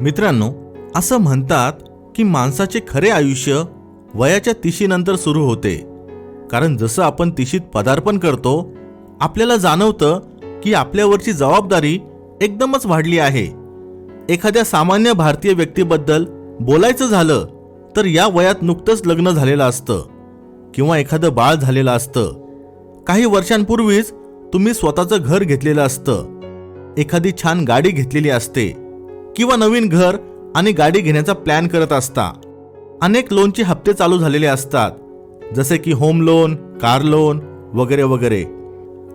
मित्रांनो, असं म्हणतात की माणसाचे खरे आयुष्य वयाच्या 30 नंतर सुरू होते. कारण जसं आपण 30 पदार्पण करतो, आपल्याला जाणवतं की आपल्यावरची जबाबदारी एकदमच वाढली आहे. एखाद्या सामान्य भारतीय व्यक्तीबद्दल बोलायचं झालं तर या वयात नुकतंच लग्न झालेलं असतं किंवा एखादं बाळ झालेलं असतं. काही वर्षांपूर्वीच तुम्ही स्वतःचं घर घेतलेलं असतं, एखादी छान गाडी घेतलेली असते किंवा नवीन घर आणि गाडी घेण्याचा प्लॅन करत असता. अनेक लोनचे हप्ते चालू झालेले असतात, जसे की होम लोन, कार लोन वगैरे वगैरे.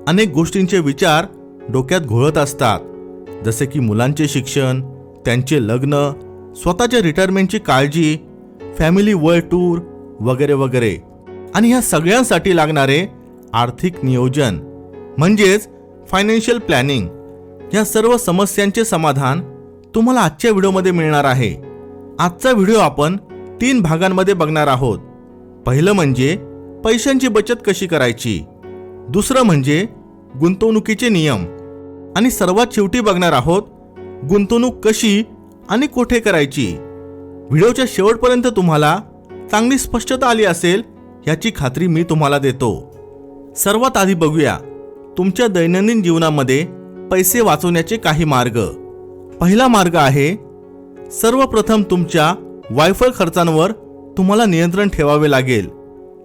अनेक गोष्टींचे विचार डोक्यात घोळत असतात, जसे की मुलांचे शिक्षण, त्यांचे लग्न, स्वतःच्या रिटायरमेंटची काळजी, फॅमिली वर्ल्ड टूर वगैरे वगैरे. आणि ह्या सगळ्यांसाठी लागणारे आर्थिक नियोजन म्हणजेच फायनान्शियल प्लॅनिंग. ह्या सर्व समस्यांचे समाधान तुम्हाला आजच्या व्हिडिओमध्ये मिळणार आहे. आजचा व्हिडिओ आपण 3 भागांमध्ये बघणार आहोत. पहिलं म्हणजे पैशांची बचत कशी करायची, दुसरं म्हणजे गुंतवणुकीचे नियम, आणि सर्वात शेवटी बघणार आहोत गुंतवणूक कशी आणि कुठे करायची. व्हिडिओच्या शेवटपर्यंत तुम्हाला चांगली स्पष्टता आली असेल याची खात्री मी तुम्हाला देतो. सर्वात आधी बघूया तुमच्या दैनंदिन जीवनामध्ये पैसे वाचवण्याचे काही मार्ग. पहिला मार्ग आहे, सर्वप्रथम तुमच्या वायफळ खर्चांवर तुम्हाला नियंत्रण ठेवावे लागेल.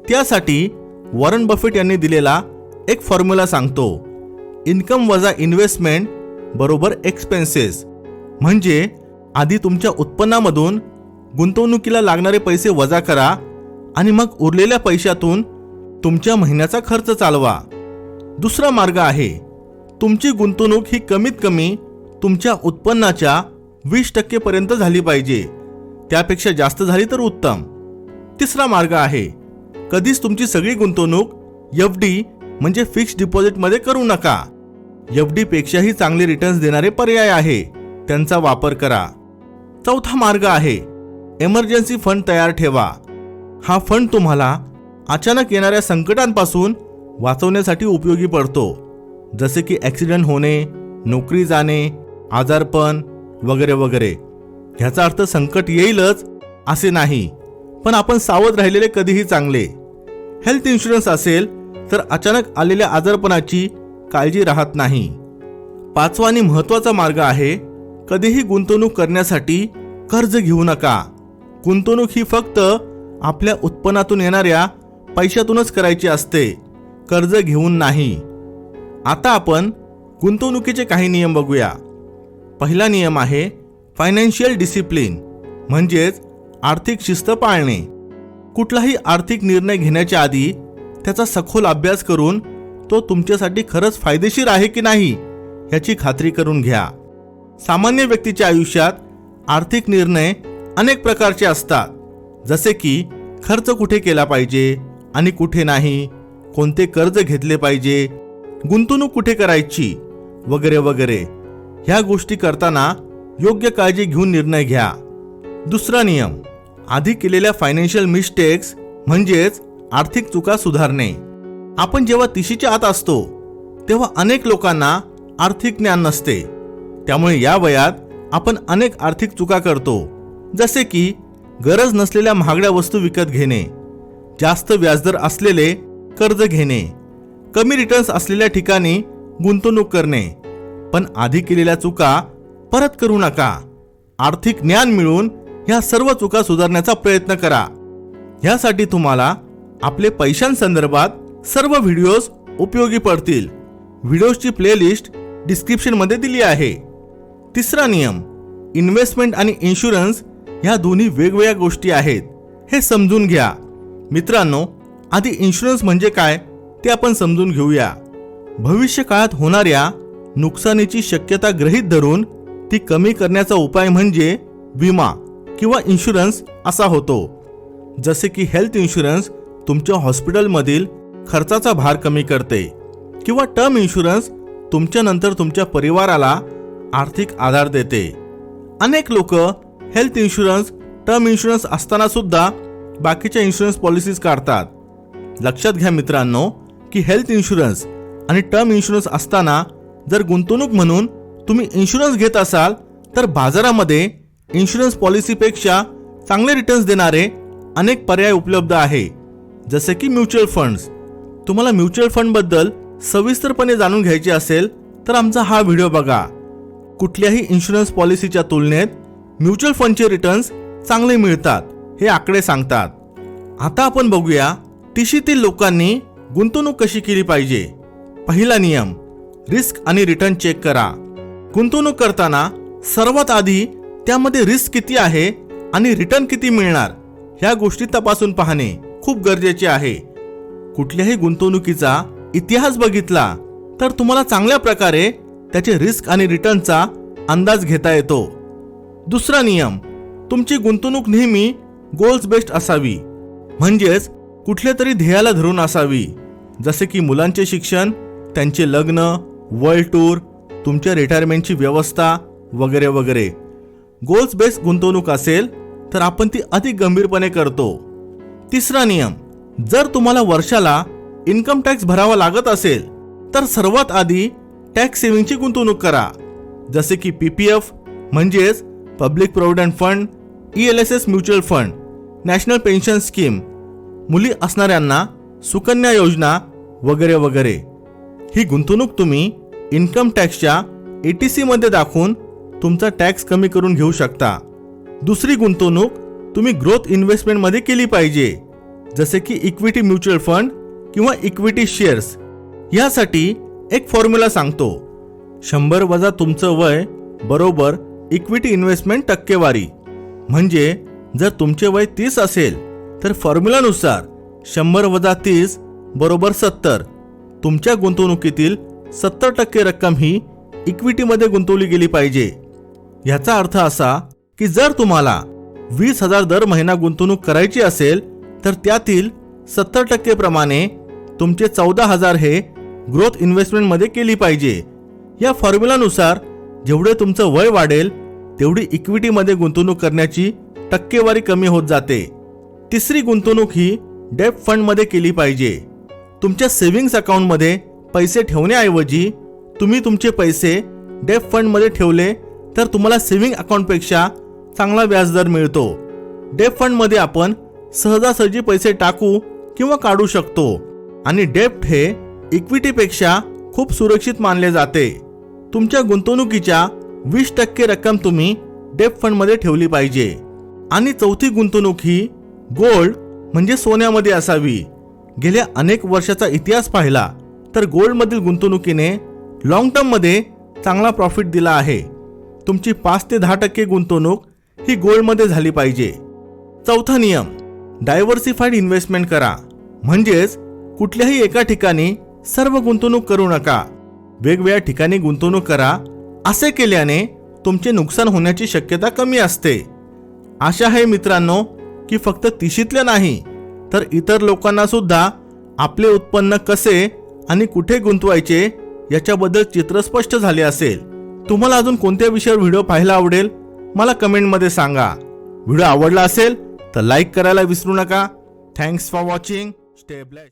त्यासाठी वॉरन बफेट यांनी दिलेला एक फॉर्म्युला सांगतो, इन्कम वजा इन्व्हेस्टमेंट बरोबर एक्सपेन्सेस. म्हणजे आधी तुमच्या उत्पन्नामधून गुंतवणुकीला लागणारे पैसे वजा करा आणि मग उरलेल्या पैशातून तुमच्या महिन्याचा खर्च चालवा. दुसरा मार्ग आहे, तुमची गुंतवणूक ही कमीत कमी तुमच्या उत्पन्नाच्या 20% पर्यंत झाली पाहिजे. त्यापेक्षा जास्त झाली तर उत्तम. तिसरा मार्ग आहे, कधीच तुमची सगळी गुंतवणूक FD म्हणजे फिक्स्ड डिपॉझिटमध्ये करू नका. FD पेक्षाही चांगले रिटर्न्स देणारे पर्याय आहे, त्यांचा वापर करा. चौथा मार्ग आहे, इमर्जन्सी फंड तयार ठेवा. हा फंड तुम्हाला अचानक येणाऱ्या संकटांपासून वाचवण्यासाठी उपयोगी पडतो, जसे की ॲक्सिडेंट होणे, नोकरी जाणे, आजारपण वगैरे वगैरे. ह्याचा अर्थ संकट येईलच असे नाही, पण आपण सावध राहिलेले कधीही चांगले. हेल्थ इन्शुरन्स असेल तर अचानक आलेल्या आजारपणाची काळजी राहत नाही. पाचवा आणि महत्त्वाचा मार्ग आहे, कधीही गुंतवणूक करण्यासाठी कर्ज घेऊ नका. गुंतवणूक ही फक्त आपल्या उत्पन्नातून येणाऱ्या पैशातूनच करायची असते, कर्ज घेऊन नाही. आता आपण गुंतवणुकीचे काही नियम बघूया. पहिला नियम आहे फायनान्शियल डिसिप्लिन, म्हणजेच आर्थिक शिस्त पाळणे. कुठलाही आर्थिक निर्णय घेण्याच्या आधी त्याचा सखोल अभ्यास करून तो तुमच्यासाठी खरंच फायदेशीर आहे की नाही याची खात्री करून घ्या. सामान्य व्यक्तीच्या आयुष्यात आर्थिक निर्णय अनेक प्रकारचे असतात, जसे की खर्च कुठे केला पाहिजे आणि कुठे नाही, कोणते कर्ज घेतले पाहिजे, गुंतवणूक कुठे करायची वगैरे वगैरे. ह्या गोष्टी करताना योग्य काळजी घेऊन निर्णय घ्या. दुसरा नियम, आधी केलेल्या फायनान्शियल मिस्टेक्स म्हणजेच आर्थिक चुका सुधारणे. आपण जेव्हा 30च्या आत असतो तेव्हा अनेक लोकांना आर्थिक ज्ञान नसते, त्यामुळे या वयात आपण अनेक आर्थिक चुका करतो, जसे की गरज नसलेल्या महागड्या वस्तू विकत घेणे, जास्त व्याजदर असलेले कर्ज घेणे, कमी रिटर्न्स असलेल्या ठिकाणी गुंतवणूक करणे. पण आधी केलेल्या चुका परत करू नका. आर्थिक ज्ञान मिळून ह्या सर्व चुका सुधारण्याचा प्रयत्न करा. ह्यासाठी तुम्हाला आपले पैशांसंदर्भात सर्व व्हिडिओज उपयोगी पडतील. व्हिडिओजची प्लेलिस्ट डिस्क्रिप्शनमध्ये दिली आहे. तिसरा नियम, इन्व्हेस्टमेंट आणि इन्शुरन्स ह्या दोन्ही वेगवेगळ्या गोष्टी आहेत, हे समजून घ्या. मित्रांनो, आधी इन्शुरन्स म्हणजे काय ते आपण समजून घेऊया. भविष्य काळात होणाऱ्या नुकसानीची शक्यता गृहीत धरून ती कमी करण्याचा उपाय म्हणजे विमा किंवा इन्शुरन्स असा होतो. जसे की हेल्थ इन्शुरन्स तुमच्या हॉस्पिटलमधील खर्चाचा भार कमी करते, किंवा टर्म इन्शुरन्स तुमच्या नंतर तुमच्या परिवाराला आर्थिक आधार देते. अनेक लोक हेल्थ इन्शुरन्स, टर्म इन्शुरन्स असताना सुद्धा बाकीच्या इन्शुरन्स पॉलिसीज काढतात. लक्षात घ्या मित्रांनो की हेल्थ इन्शुरन्स आणि टर्म इन्शुरन्स असताना जर गुंतवणूक म्हणून तुम्ही इन्शुरन्स घेत असाल तर बाजारामध्ये इन्शुरन्स पॉलिसीपेक्षा चांगले रिटर्न्स देणारे अनेक पर्याय उपलब्ध आहे, जसे की म्युच्युअल फंड्स. तुम्हाला म्युच्युअल फंड बद्दल सविस्तरपणे जाणून घ्यायचे असेल तर आमचा हा व्हिडिओ बघा. कुठल्याही इन्शुरन्स पॉलिसीच्या तुलनेत म्युच्युअल फंडचे रिटर्न्स चांगले मिळतात हे आकडे सांगतात. आता आपण बघूया तिशीतील लोकांनी गुंतवणूक कशी केली पाहिजे. पहिला नियम, रिस्क आणि रिटर्न चेक करा. गुंतवणूक करताना सर्वात आधी त्यामध्ये रिस्क किती आहे आणि रिटर्न किती मिळणार ह्या गोष्टी तपासून पाहणे खूप गरजेचे आहे. कुठल्याही गुंतवणुकीचा इतिहास बघितला तर तुम्हाला चांगल्या प्रकारे त्याचे रिस्क आणि रिटर्नचा अंदाज घेता येतो. दुसरा नियम, तुमची गुंतवणूक नेहमी गोल्स बेस्ड असावी, म्हणजेच कुठल्या तरी ध्येयाला धरून असावी, जसे की मुलांचे शिक्षण, त्यांचे लग्न, वर्ल्ड टूर, तुमच्या रिटायरमेंटची व्यवस्था वगैरे वगैरे. गोल्स बेस्ड गुंतवणूक असेल तर आपण ती अधिक गंभीरपणे करतो. तिसरा नियम, जर तुम्हाला वर्षाला इन्कम टॅक्स भरावा लागत असेल तर सर्वात आधी टॅक्स सेव्हिंगची गुंतवणूक करा, जसे की PPF म्हणजेच public provident fund, ELSS mutual fund, national pension scheme, मुली असणाऱ्यांना सुकन्या योजना वगैरे वगैरे. ही गुंतवणूक तुम्ही इन्कम टॅक्सच्या ATC मध्ये दाखवून तुमचा टॅक्स कमी करून घेऊ शकता. दुसरी गुंतवणूक तुम्ही ग्रोथ इन्व्हेस्टमेंटमध्ये केली पाहिजे, जसे की इक्विटी म्युच्युअल फंड किंवा इक्विटी शेअर्स. यासाठी एक फॉर्म्युला सांगतो, 100 वजा तुमचं वय बरोबर इक्विटी इन्व्हेस्टमेंट टक्केवारी. म्हणजे जर तुमचे वय 30 असेल तर फॉर्म्युलानुसार 100 वजा 30 बरोबर 70. तुमच्या गुंतवणुकीतील 70% रक्कम ही इक्विटीमध्ये गुंतवली गेली पाहिजे. याचा अर्थ असा की जर तुम्हाला 20,000 दर महिना गुंतवणूक करायची असेल तर त्यातील 70% प्रमाणे तुमचे 14,000 हे ग्रोथ इन्व्हेस्टमेंटमध्ये केली पाहिजे. या फॉर्म्युलानुसार जेवढे तुमचं वय वाढेल तेवढी इक्विटीमध्ये गुंतवणूक करण्याची टक्केवारी कमी होत जाते. तिसरी गुंतवणूक ही डेट फंडमध्ये केली पाहिजे. तुमच्या सेव्हिंग्स अकाउंटमध्ये पैसे ठेवण्याऐवजी तुम्ही तुमचे पैसे डेट फंडमध्ये ठेवले तर तुम्हाला सेव्हिंग अकाउंटपेक्षा चांगला व्याजदर मिळतो. डेट फंडमध्ये आपण सहजासहजी पैसे टाकू किंवा काढू शकतो आणि डेप्ट हे इक्विटीपेक्षा खूप सुरक्षित मानले जाते. तुमच्या गुंतवणुकीच्या 20% रक्कम तुम्ही डेप्ट फंडमध्ये ठेवली पाहिजे. आणि चौथी गुंतवणूक ही गोल्ड म्हणजे सोन्यामध्ये असावी. गेल्या अनेक वर्षाचा इतिहास पाहिला तर गोल्डमधील गुंतवणुकीने लॉंग टर्ममध्ये चांगला प्रॉफिट दिला आहे. तुमची 5 ते 10% गुंतवणूक ही गोल्डमध्ये झाली पाहिजे. चौथा नियम, डायव्हर्सिफाईड इन्व्हेस्टमेंट करा. म्हणजेच कुठल्याही एका ठिकाणी सर्व गुंतवणूक करू नका, वेगवेगळ्या ठिकाणी गुंतवणूक करा. असे केल्याने तुमचे नुकसान होण्याची शक्यता कमी असते. आशा आहे मित्रांनो की फक्त तिशीतल्या नाही तर इतर लोकांना सुद्धा आपले उत्पन्न कसे आणि कुठे गुंतवायचे याच्याबद्दल चित्र स्पष्ट झाले असेल. तुम्हाला अजून कोणत्या विषयावर व्हिडिओ पाहायला आवडेल मला कमेंटमध्ये सांगा. व्हिडिओ आवडला असेल तर लाईक करायला विसरू नका. Thanks for watching. Stay blessed.